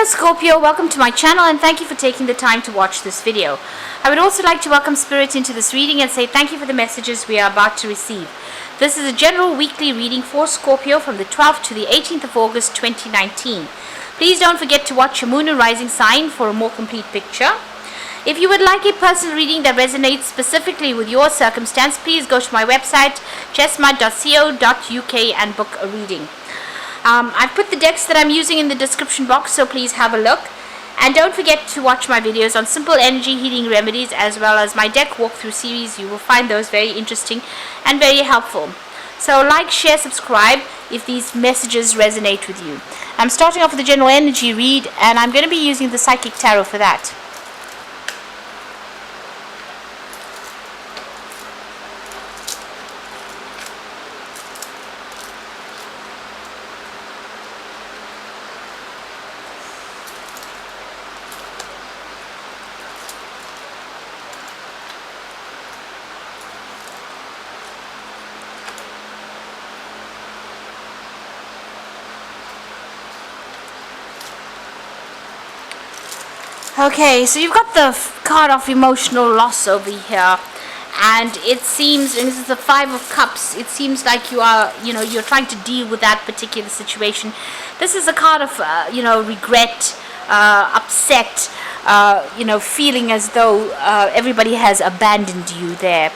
Hello Scorpio, welcome to my channel and thank you for taking the time to watch this video. I would also like to welcome Spirit into this reading and say thank you for the messages we are about to receive. This is a general weekly reading for Scorpio from the 12th to the 18th of August 2019. Please don't forget to watch your moon and rising sign for a more complete picture. If you would like a personal reading that resonates specifically with your circumstance, please go to my website chessmud.co.uk and book a reading. I've put the decks that I'm using in the description box, so please have a look. And don't forget to watch my videos on simple energy healing remedies as well as my deck walkthrough series. You will find those very interesting and very helpful. So like, share, subscribe if these messages resonate with you. I'm starting off with the general energy read and I'm going to be using the Psychic Tarot for that. Okay, so you've got the card of emotional loss over here, and it seems, and this is the Five of Cups, it seems like you are, you're trying to deal with that particular situation. This is a card of, regret, upset, feeling as though everybody has abandoned you there.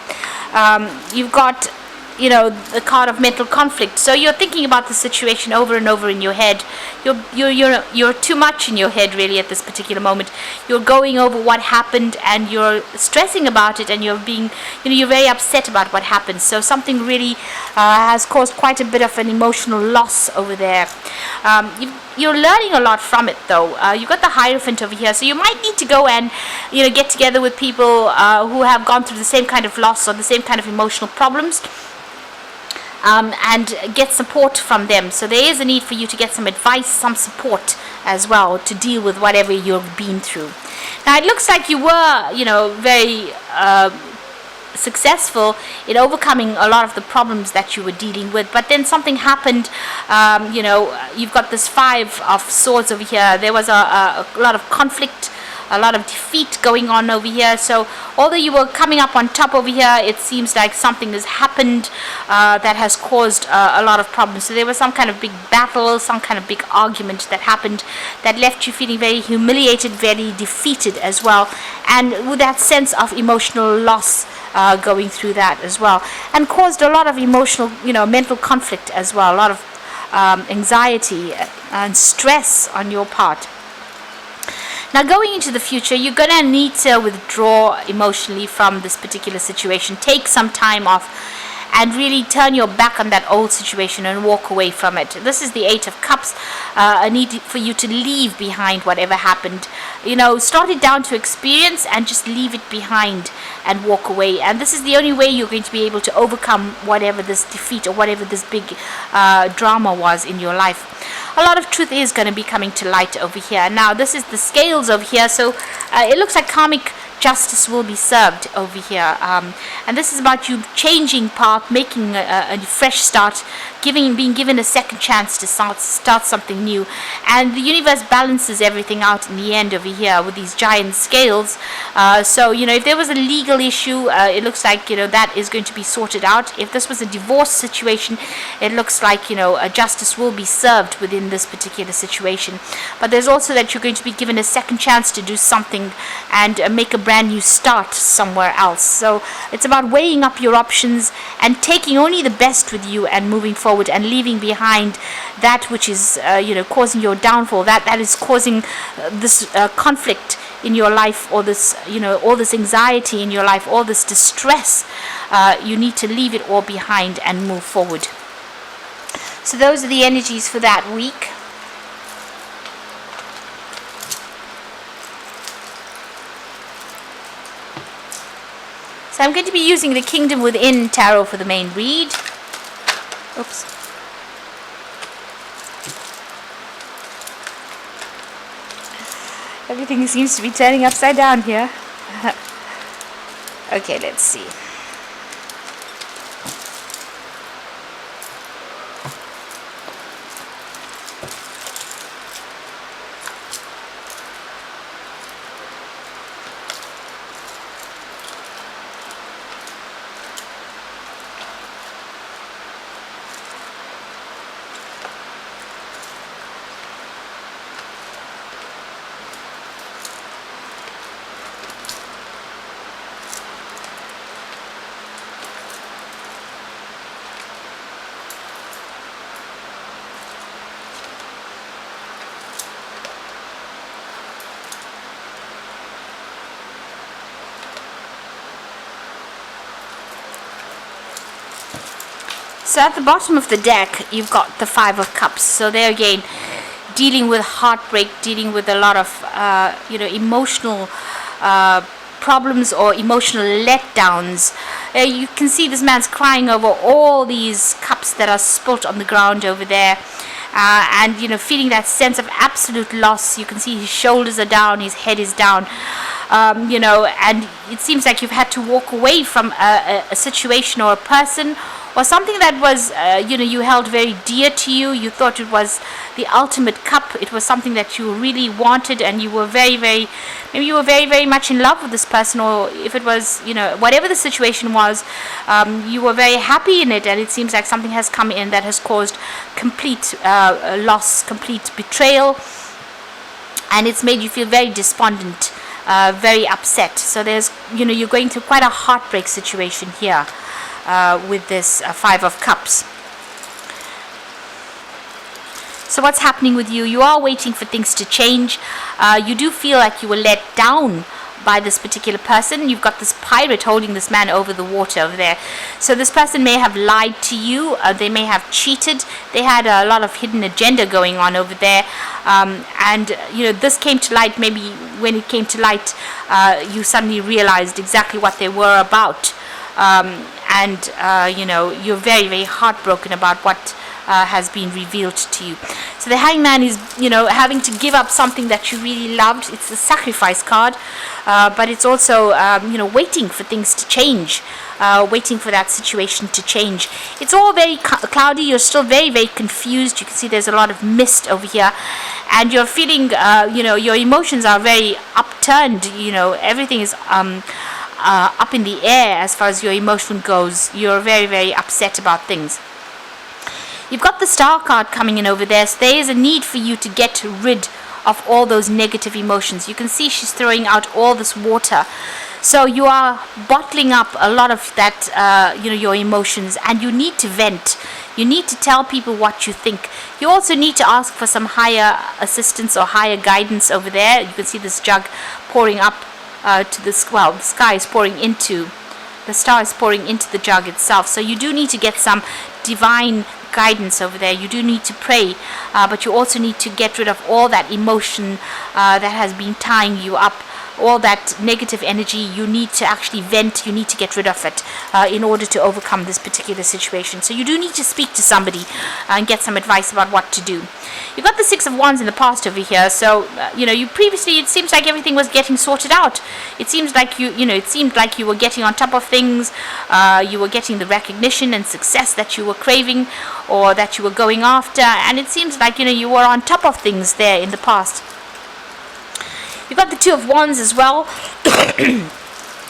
You've got the card of mental conflict. So you're thinking about the situation over and over in your head. You're too much in your head really at this particular moment. You're going over what happened and you're stressing about it, and you're being, you're very upset about what happened. So something really has caused quite a bit of an emotional loss over there. You're learning a lot from it though. You've got the Hierophant over here, so you might need to go and get together with people who have gone through the same kind of loss or the same kind of emotional problems. And get support from them. So there is a need for you to get some advice, some support as well to deal with whatever you've been through. Now it looks like you were, very successful in overcoming a lot of the problems that you were dealing with, but then something happened. You've got this Five of Swords over here. There was a lot of conflict, a lot of defeat going on over here. So although you were coming up on top over here, it seems like something has happened that has caused a lot of problems. So there was some kind of big battle, some kind of big argument that happened that left you feeling very humiliated, very defeated as well, and with that sense of emotional loss going through that as well, and caused a lot of emotional, mental conflict as well, a lot of anxiety and stress on your part. Now going into the future, you're going to need to withdraw emotionally from this particular situation. Take some time off and really turn your back on that old situation and walk away from it. This is the Eight of Cups, a need for you to leave behind whatever happened. Start it down to experience and just leave it behind and walk away. And this is the only way you're going to be able to overcome whatever this defeat or whatever this big drama was in your life. A lot of truth is going to be coming to light over here. Now this is the Scales over here, so it looks like karmic justice will be served over here, and this is about you changing path, making a fresh start, being given a second chance to start something new. And the universe balances everything out in the end over here with these giant scales. So if there was a legal issue, it looks like that is going to be sorted out. If this was a divorce situation, it looks like a justice will be served within this particular situation. But there's also that you're going to be given a second chance to do something and make a brand new start somewhere else. So it's about weighing up your options and taking only the best with you and moving forward and leaving behind that which is causing your downfall, that is causing this conflict in your life, or this all this anxiety in your life, all this distress. You need to leave it all behind and move forward. So those are the energies for that week. So I'm going to be using the Kingdom Within Tarot for the main read. Oops. Everything seems to be turning upside down here. Okay, let's see. So at the bottom of the deck, you've got the Five of Cups. So there again, dealing with heartbreak, dealing with a lot of, emotional problems or emotional letdowns. You can see this man's crying over all these cups that are spilt on the ground over there. And feeling that sense of absolute loss. You can see his shoulders are down, his head is down, and it seems like you've had to walk away from a situation or a person or something that was, you held very dear to you. You thought it was the ultimate cup. It was something that you really wanted, and you were maybe you were very, very much in love with this person, or if it was, whatever the situation was, you were very happy in it, and it seems like something has come in that has caused complete loss, complete betrayal, and it's made you feel very despondent, very upset. So there's, you're going through quite a heartbreak situation here with this Five of Cups. So what's happening with you? You are waiting for things to change. You do feel like you were let down by this particular person. You've got this pirate holding this man over the water over there. So this person may have lied to you. They may have cheated. They had a lot of hidden agenda going on over there. And this came to light. Maybe when it came to light, you suddenly realized exactly what they were about. You're very, very heartbroken about what has been revealed to you. So the Hangman is, having to give up something that you really loved. It's the sacrifice card, but it's also, waiting for things to change, waiting for that situation to change. It's all very cloudy. You're still very, very confused. You can see there's a lot of mist over here, and you're feeling, your emotions are very upturned. Everything is up in the air as far as your emotion goes. You're very, very upset about things. You've got the Star card coming in over there, so there is a need for you to get rid of all those negative emotions. You can see she's throwing out all this water. So you are bottling up a lot of that, your emotions, and you need to vent. You need to tell people what you think. You also need to ask for some higher assistance or higher guidance over there. You can see this jug pouring up to the sky is pouring into, the star is pouring into the jug itself. So you do need to get some divine guidance over there. You do need to pray, but you also need to get rid of all that emotion that has been tying you up, all that negative energy. You need to actually vent. You need to get rid of it in order to overcome this particular situation. So you do need to speak to somebody and get some advice about what to do. You've got the Six of Wands in the past over here. So you previously, it seems like everything was getting sorted out. It seems like it seemed like you were getting on top of things. You were getting the recognition and success that you were craving or that you were going after, and it seems like you were on top of things there in the past. You've got the Two of Wands as well.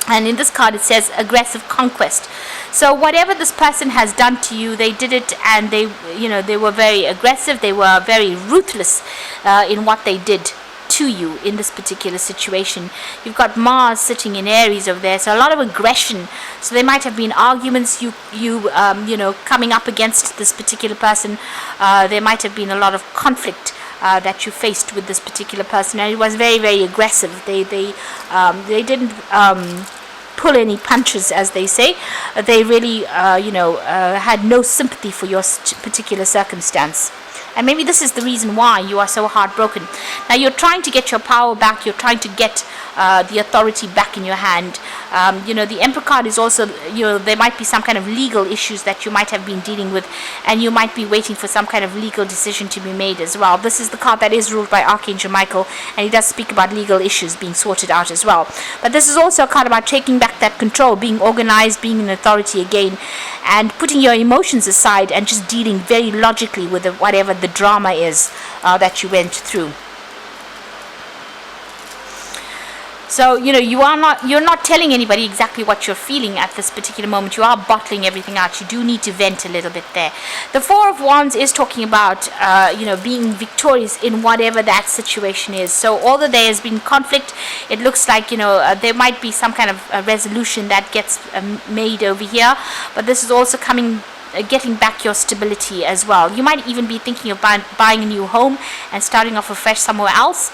And in this card it says aggressive conquest. So whatever this person has done to you, they did it, and they were very aggressive. They were very ruthless in what they did to you in this particular situation. You've got Mars sitting in Aries over there, so a lot of aggression. So there might have been arguments, coming up against this particular person. There might have been a lot of conflict that you faced with this particular person, and it was very, very aggressive. They didn't pull any punches, as they say. They really had no sympathy for your particular circumstance. And maybe this is the reason why you are so heartbroken. Now you're trying to get your power back. You're trying to get the authority back in your hand. The Emperor card is also, there might be some kind of legal issues that you might have been dealing with, and you might be waiting for some kind of legal decision to be made as well. This is the card that is ruled by Archangel Michael, and he does speak about legal issues being sorted out as well. But this is also a card about taking back that control, being organized, being an authority again, and putting your emotions aside and just dealing very logically with whatever the drama is that you went through. So you're not telling anybody exactly what you're feeling at this particular moment. You are bottling everything out. You do need to vent a little bit there. The Four of Wands is talking about being victorious in whatever that situation is. So although there has been conflict, it looks like there might be some kind of resolution that gets made over here. But this is also coming getting back your stability as well. You might even be thinking of buying a new home and starting off afresh somewhere else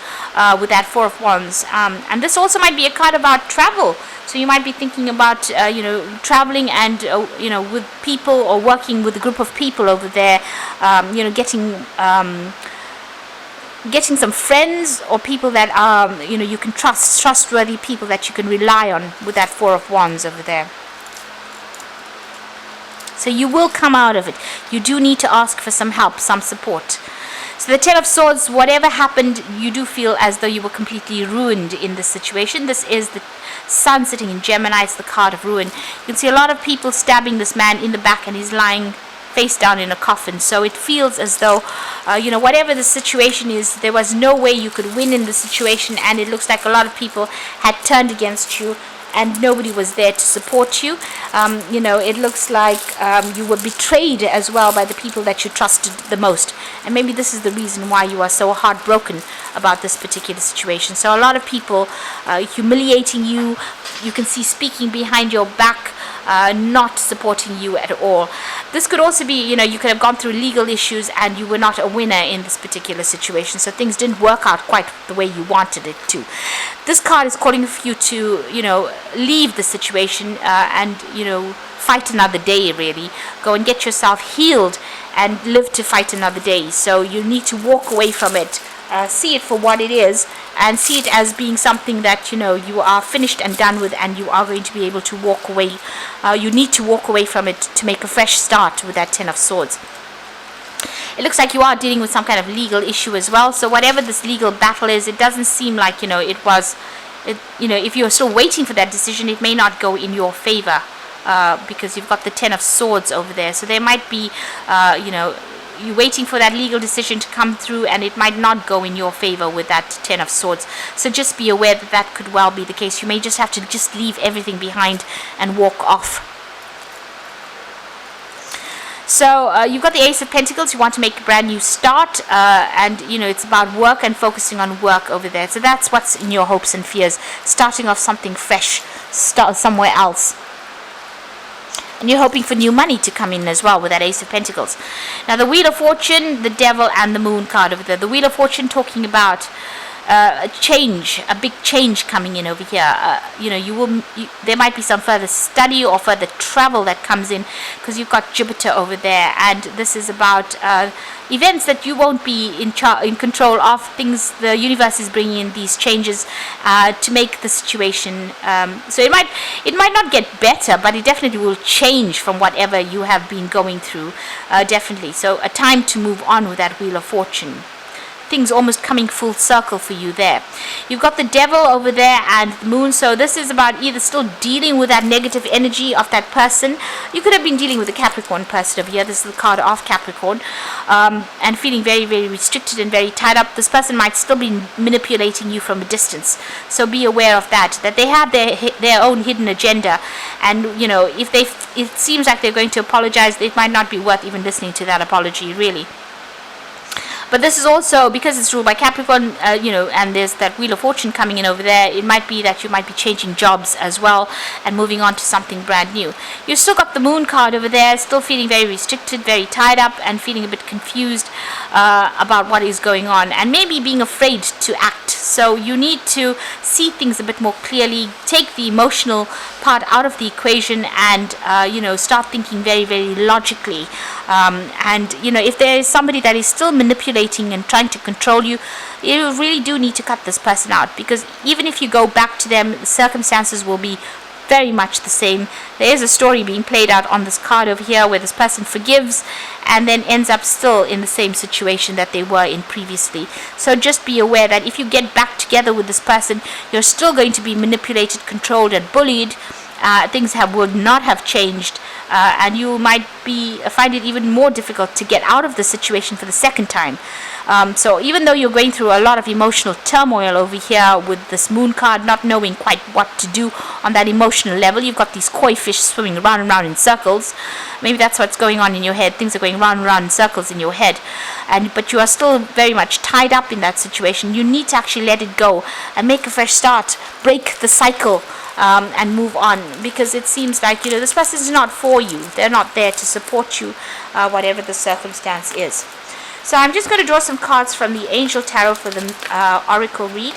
with that Four of Wands. And this also might be a card about travel. So you might be thinking about, traveling and, with people or working with a group of people over there, getting some friends or people that are, you can trustworthy people that you can rely on with that Four of Wands over there. So you will come out of it. You do need to ask for some help, some support. So the Ten of Swords, whatever happened, you do feel as though you were completely ruined in this situation. This is the Sun sitting in Gemini. It's the card of ruin. You can see a lot of people stabbing this man in the back, and he's lying face down in a coffin. So it feels as though, whatever the situation is, there was no way you could win in the situation, and it looks like a lot of people had turned against you and nobody was there to support you. It looks like you were betrayed as well by the people that you trusted the most, and maybe this is the reason why you are so heartbroken about this particular situation. So a lot of people humiliating you. You can see speaking behind your back, not supporting you at all. This could also be, you could have gone through legal issues and you were not a winner in this particular situation, so things didn't work out quite the way you wanted it to. This card is calling for you to, leave the situation and, fight another day, really. Go and get yourself healed and live to fight another day. So you need to walk away from it. See it for what it is, and see it as being something that you are finished and done with, and you are going to be able to walk away. You need to walk away from it to make a fresh start with that Ten of Swords. It looks like you are dealing with some kind of legal issue as well. So whatever this legal battle is, it doesn't seem like it was. If you're still waiting for that decision, it may not go in your favor because you've got the Ten of Swords over there. So there might be, you're waiting for that legal decision to come through, and it might not go in your favor with that Ten of Swords. So just be aware that that could well be the case. You may just have to just leave everything behind and walk off. So you've got the Ace of Pentacles. You want to make a brand new start, and it's about work and focusing on work over there. So that's what's in your hopes and fears, starting off something fresh, start somewhere else. And you're hoping for new money to come in as well with that Ace of Pentacles. Now the Wheel of Fortune, the Devil, and the Moon card over there. The Wheel of Fortune talking about a change, a big change coming in over here. There might be some further study or further travel that comes in, because you've got Jupiter over there, and this is about events that you won't be in control of. Things the universe is bringing in these changes to make the situation. So it might not get better, but it definitely will change from whatever you have been going through. Definitely. So a time to move on with that Wheel of Fortune. Things almost coming full circle for you there. You've got the Devil over there and the Moon. So this is about either still dealing with that negative energy of that person. You could have been dealing with a Capricorn person over here. This is the card of Capricorn, and feeling very, very restricted and very tied up. This person might still be manipulating you from a distance. So be aware of that they have their own hidden agenda, and if it seems like they're going to apologize, it might not be worth even listening to that apology, really. But this is also, because it's ruled by Capricorn, and there's that Wheel of Fortune coming in over there, it might be that you might be changing jobs as well and moving on to something brand new. You've still got the Moon card over there, still feeling very restricted, very tied up, and feeling a bit confused about what is going on, and maybe being afraid to act. So you need to see things a bit more clearly, take the emotional part out of the equation, and start thinking very, very logically. And if there is somebody that is still manipulating and trying to control you, you really do need to cut this person out, because even if you go back to them, the circumstances will be very much the same. There is a story being played out on this card over here where this person forgives and then ends up still in the same situation that they were in previously. So just be aware that if you get back together with this person, you're still going to be manipulated, controlled, and bullied. Things would not have changed, and you might find it even more difficult to get out of the situation for the second time. So even though you're going through a lot of emotional turmoil over here with this Moon card, not knowing quite what to do on that emotional level, you've got these koi fish swimming round and round in circles. Maybe that's what's going on in your head. Things are going round and round in circles in your head, but you are still very much tied up in that situation. You need to actually let it go and make a fresh start, break the cycle. and move on, because it seems like, this person is not for you. They're not there to support you, whatever the circumstance is. So I'm just going to draw some cards from the Angel Tarot for the Oracle read.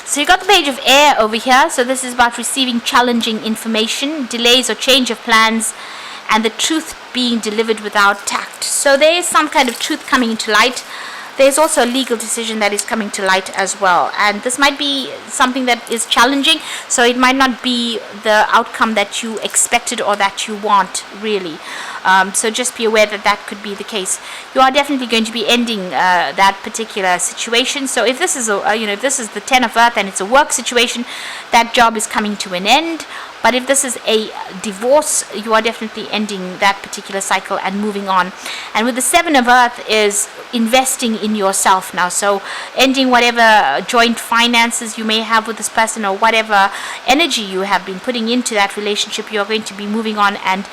So you got the Page of Air over here. So this is about receiving challenging information, delays or change of plans, and the truth being delivered without tact. So there is some kind of truth coming into light. There's also a legal decision that is coming to light as well. And this might be something that is challenging. So it might not be the outcome that you expected or that you want, really. So just be aware that that could be the case. You are definitely going to be ending that particular situation. So if this is if this is the Ten of Earth and it's a work situation, that job is coming to an end. But if this is a divorce, you are definitely ending that particular cycle and moving on. And with the Seven of Earth is investing in yourself now. So ending whatever joint finances you may have with this person, or whatever energy you have been putting into that relationship, you are going to be moving on and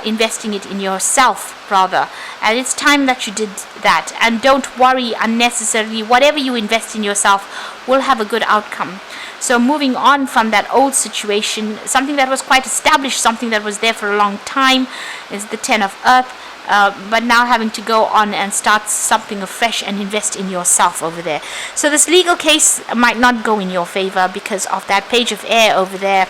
investing it in yourself, rather. And it's time that you did that. And don't worry unnecessarily. Whatever you invest in yourself will have a good outcome. So moving on from that old situation, something that was quite established, something that was there for a long time, is the Ten of Earth. But now having to go on and start something afresh and invest in yourself over there. So this legal case might not go in your favor because of that Page of Air over there.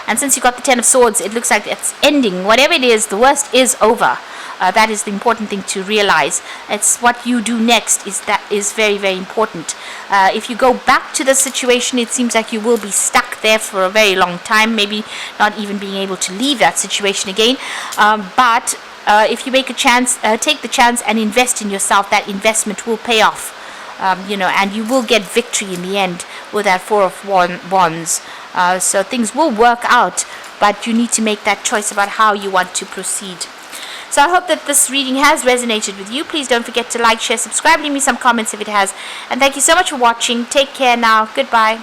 And since you got the Ten of Swords, it looks like it's ending. Whatever it is, the worst is over. That is the important thing to realize. It's what you do next is very, very important. If you go back to the situation, it seems like you will be stuck there for a very long time, maybe not even being able to leave that situation again. But if you make a chance, take the chance and invest in yourself, that investment will pay off. And you will get victory in the end with that Four of Wands. So things will work out, but you need to make that choice about how you want to proceed. So I hope that this reading has resonated with you. Please don't forget to like, share, subscribe, leave me some comments if it has. And thank you so much for watching. Take care now. Goodbye.